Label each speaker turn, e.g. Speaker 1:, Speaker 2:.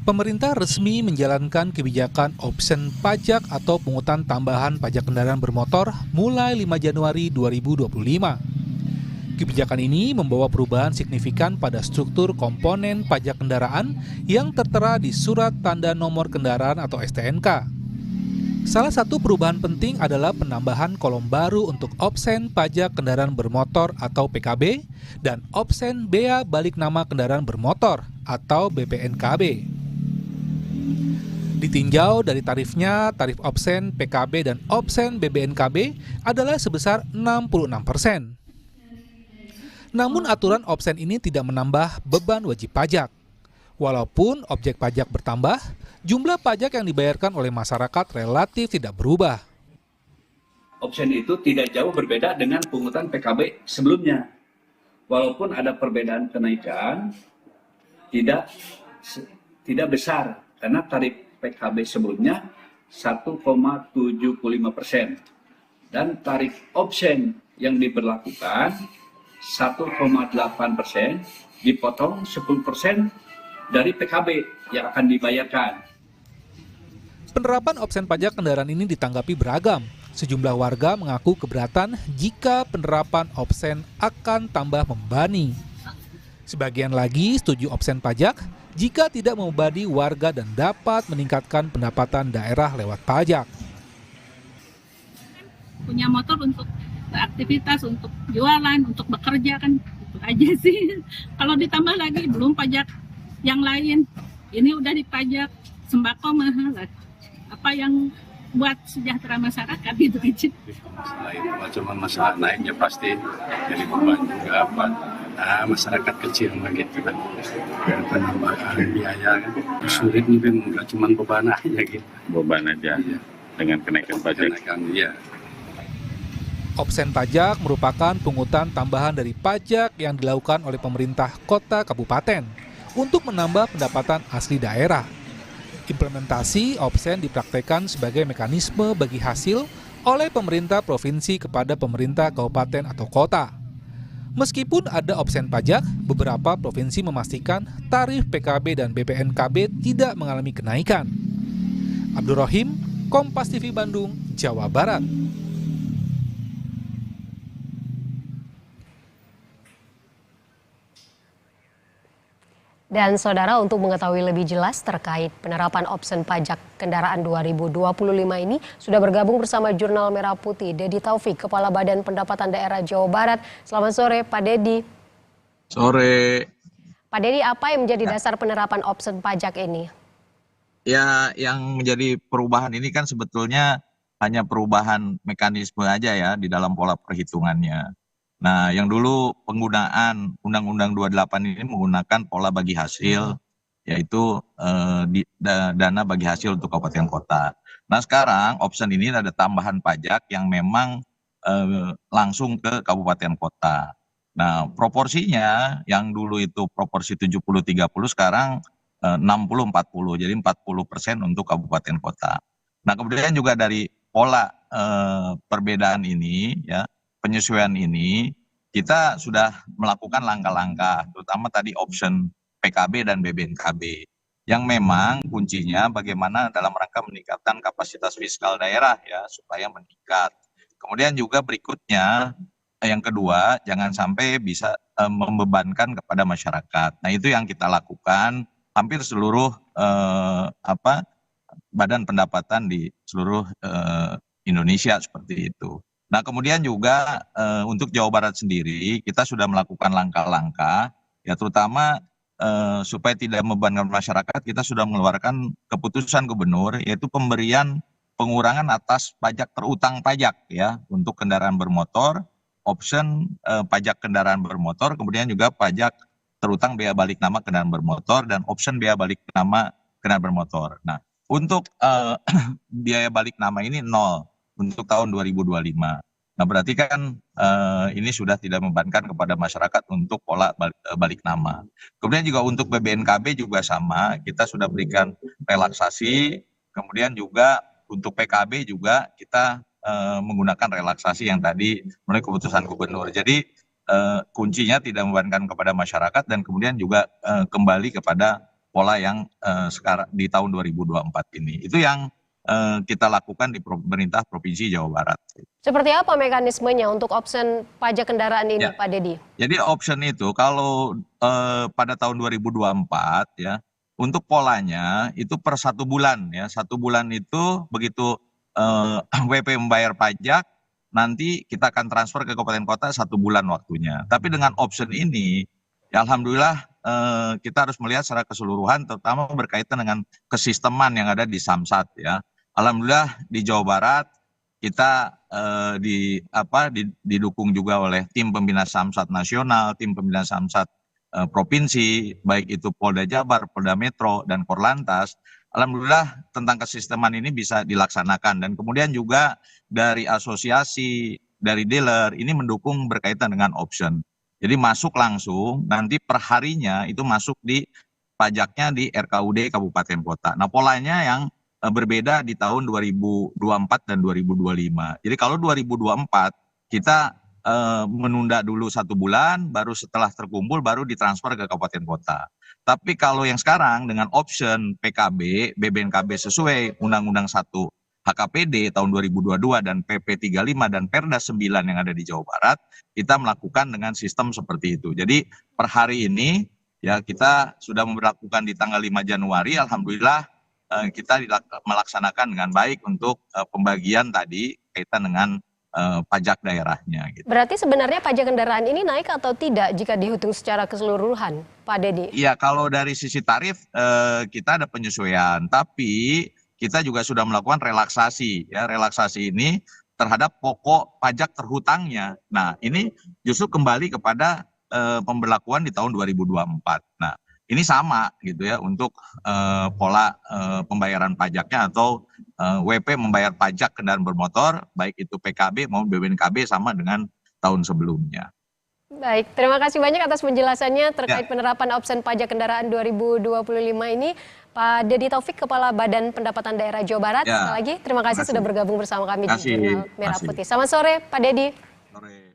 Speaker 1: Pemerintah resmi menjalankan kebijakan opsen pajak atau pungutan tambahan pajak kendaraan bermotor mulai 5 Januari 2025. Kebijakan ini membawa perubahan signifikan pada struktur komponen pajak kendaraan yang tertera di Surat Tanda Nomor Kendaraan atau STNK. Salah satu perubahan penting adalah penambahan kolom baru untuk opsen pajak kendaraan bermotor atau PKB dan opsen bea balik nama kendaraan bermotor atau BPNKB. Ditinjau dari tarifnya, tarif opsen PKB dan opsen BBNKB adalah sebesar 66%. Namun aturan opsen ini tidak menambah beban wajib pajak. Walaupun objek pajak bertambah, jumlah pajak yang dibayarkan oleh masyarakat relatif tidak berubah.
Speaker 2: Opsen itu tidak jauh berbeda dengan pungutan PKB sebelumnya. Walaupun ada perbedaan kenaikan, tidak besar karena tarif PKB sebelumnya 1,75% dan tarif opsen yang diberlakukan 1,8% dipotong 10% dari PKB yang akan dibayarkan.
Speaker 1: Penerapan opsen pajak kendaraan ini ditanggapi beragam. Sejumlah warga mengaku keberatan jika penerapan opsen akan tambah membebani. Sebagian lagi setuju opsen pajak jika tidak membebani warga dan dapat meningkatkan pendapatan daerah lewat pajak.
Speaker 3: Punya motor untuk beraktivitas, untuk jualan, untuk bekerja kan itu aja sih. Kalau ditambah lagi belum pajak yang lain, ini udah dipajak sembako mahal. Apa yang buat sejahtera masyarakat gitu aja.
Speaker 4: Masalah itu cuma masalah naiknya pasti jadi beban juga masyarakat kecil gitu kan. Penambahan biaya kan sulit nih kan, nggak cuma beban aja gitu.
Speaker 5: Beban aja ya. Dengan kenaikan pajak.
Speaker 4: Ya.
Speaker 1: Opsen pajak merupakan pungutan tambahan dari pajak yang dilakukan oleh pemerintah kota kabupaten untuk menambah pendapatan asli daerah. Implementasi opsen dipraktekkan sebagai mekanisme bagi hasil oleh pemerintah provinsi kepada pemerintah kabupaten atau kota. Meskipun ada opsen pajak, beberapa provinsi memastikan tarif PKB dan BPNKB tidak mengalami kenaikan. Abdul Rohim, Kompas TV Bandung, Jawa Barat.
Speaker 6: Dan saudara, untuk mengetahui lebih jelas terkait penerapan opsen pajak kendaraan 2025 ini, sudah bergabung bersama Jurnal Merah Putih Dedi Taufik, Kepala Badan Pendapatan Daerah Jawa Barat. Selamat sore Pak Dedi.
Speaker 7: Sore.
Speaker 6: Pak Dedi, apa yang menjadi dasar penerapan opsen pajak ini?
Speaker 7: Ya, yang menjadi perubahan ini kan sebetulnya hanya perubahan mekanisme aja ya di dalam pola perhitungannya. Nah, yang dulu penggunaan Undang-Undang 28 ini menggunakan pola bagi hasil, yaitu dana bagi hasil untuk kabupaten kota. Nah, sekarang option ini ada tambahan pajak yang memang langsung ke kabupaten kota. Nah, proporsinya yang dulu itu proporsi 70-30, sekarang 60-40, jadi 40% untuk kabupaten kota. Nah, kemudian juga dari pola perbedaan ini, ya, penyesuaian ini, kita sudah melakukan langkah-langkah, terutama tadi option PKB dan BBNKB, yang memang kuncinya bagaimana dalam rangka meningkatkan kapasitas fiskal daerah ya, supaya meningkat. Kemudian juga berikutnya, yang kedua, jangan sampai bisa membebankan kepada masyarakat. Nah, itu yang kita lakukan hampir seluruh badan pendapatan di seluruh Indonesia seperti itu. Nah, kemudian juga untuk Jawa Barat sendiri kita sudah melakukan langkah-langkah ya, terutama supaya tidak membebankan masyarakat. Kita sudah mengeluarkan keputusan gubernur, yaitu pemberian pengurangan atas pajak terutang pajak ya untuk kendaraan bermotor, option pajak kendaraan bermotor, kemudian juga pajak terutang bea balik nama kendaraan bermotor dan option bea balik nama kendaraan bermotor. Nah, untuk biaya balik nama ini 0 untuk tahun 2025. Nah, berarti kan ini sudah tidak membebankan kepada masyarakat untuk pola balik nama. Kemudian juga untuk BBNKB juga sama, kita sudah berikan relaksasi. Kemudian juga untuk PKB juga kita menggunakan relaksasi yang tadi melalui keputusan gubernur. Jadi kuncinya tidak membebankan kepada masyarakat dan kemudian juga kembali kepada pola yang sekarang di tahun 2024 ini. Itu yang kita lakukan di pemerintah Provinsi Jawa Barat.
Speaker 6: Seperti apa mekanismenya untuk option pajak kendaraan ini,
Speaker 7: Ya.
Speaker 6: Pak Dedi?
Speaker 7: Jadi option itu kalau pada tahun 2024 ya, untuk polanya itu per 1 bulan ya. 1 bulan itu begitu WP membayar pajak, nanti kita akan transfer ke kabupaten kota 1 bulan waktunya. Tapi dengan option ini, ya alhamdulillah kita harus melihat secara keseluruhan, terutama berkaitan dengan kesisteman yang ada di Samsat ya. Alhamdulillah di Jawa Barat kita didukung juga oleh tim pembina Samsat nasional, tim pembina Samsat provinsi, baik itu Polda Jabar, Polda Metro, dan Korlantas. Alhamdulillah tentang kesisteman ini bisa dilaksanakan, dan kemudian juga dari asosiasi, dari dealer ini mendukung berkaitan dengan option. Jadi masuk langsung, nanti per harinya itu masuk di pajaknya di RKUD Kabupaten Kota. Nah polanya yang berbeda di tahun 2024 dan 2025. Jadi kalau 2024 kita menunda dulu 1 bulan, baru setelah terkumpul baru ditransfer ke kabupaten kota. Tapi kalau yang sekarang dengan option PKB, BBNKB sesuai Undang-Undang 1 HKPD tahun 2022 dan PP 35 dan Perda 9 yang ada di Jawa Barat, kita melakukan dengan sistem seperti itu. Jadi per hari ini ya kita sudah memperlakukan di tanggal 5 Januari, alhamdulillah kita melaksanakan dengan baik untuk pembagian tadi kaitan dengan pajak daerahnya. Gitu.
Speaker 6: Berarti sebenarnya pajak kendaraan ini naik atau tidak jika dihitung secara keseluruhan, Pak Dedi?
Speaker 7: Iya, kalau dari sisi tarif kita ada penyesuaian, tapi kita juga sudah melakukan relaksasi. Ya, relaksasi ini terhadap pokok pajak terhutangnya. Nah, ini justru kembali kepada pemberlakuan di tahun 2024. Nah, ini sama gitu ya untuk pola pembayaran pajaknya atau WP membayar pajak kendaraan bermotor, baik itu PKB maupun BBNKB sama dengan tahun sebelumnya.
Speaker 6: Baik, terima kasih banyak atas penjelasannya terkait penerapan opsi pajak kendaraan 2025 ini. Pak Dedi Taufik, Kepala Badan Pendapatan Daerah Jawa Barat. Sekali lagi, terima kasih sudah bergabung bersama kami di Jurnal Merah Putih. Selamat sore, Pak Dedi.
Speaker 7: Sore.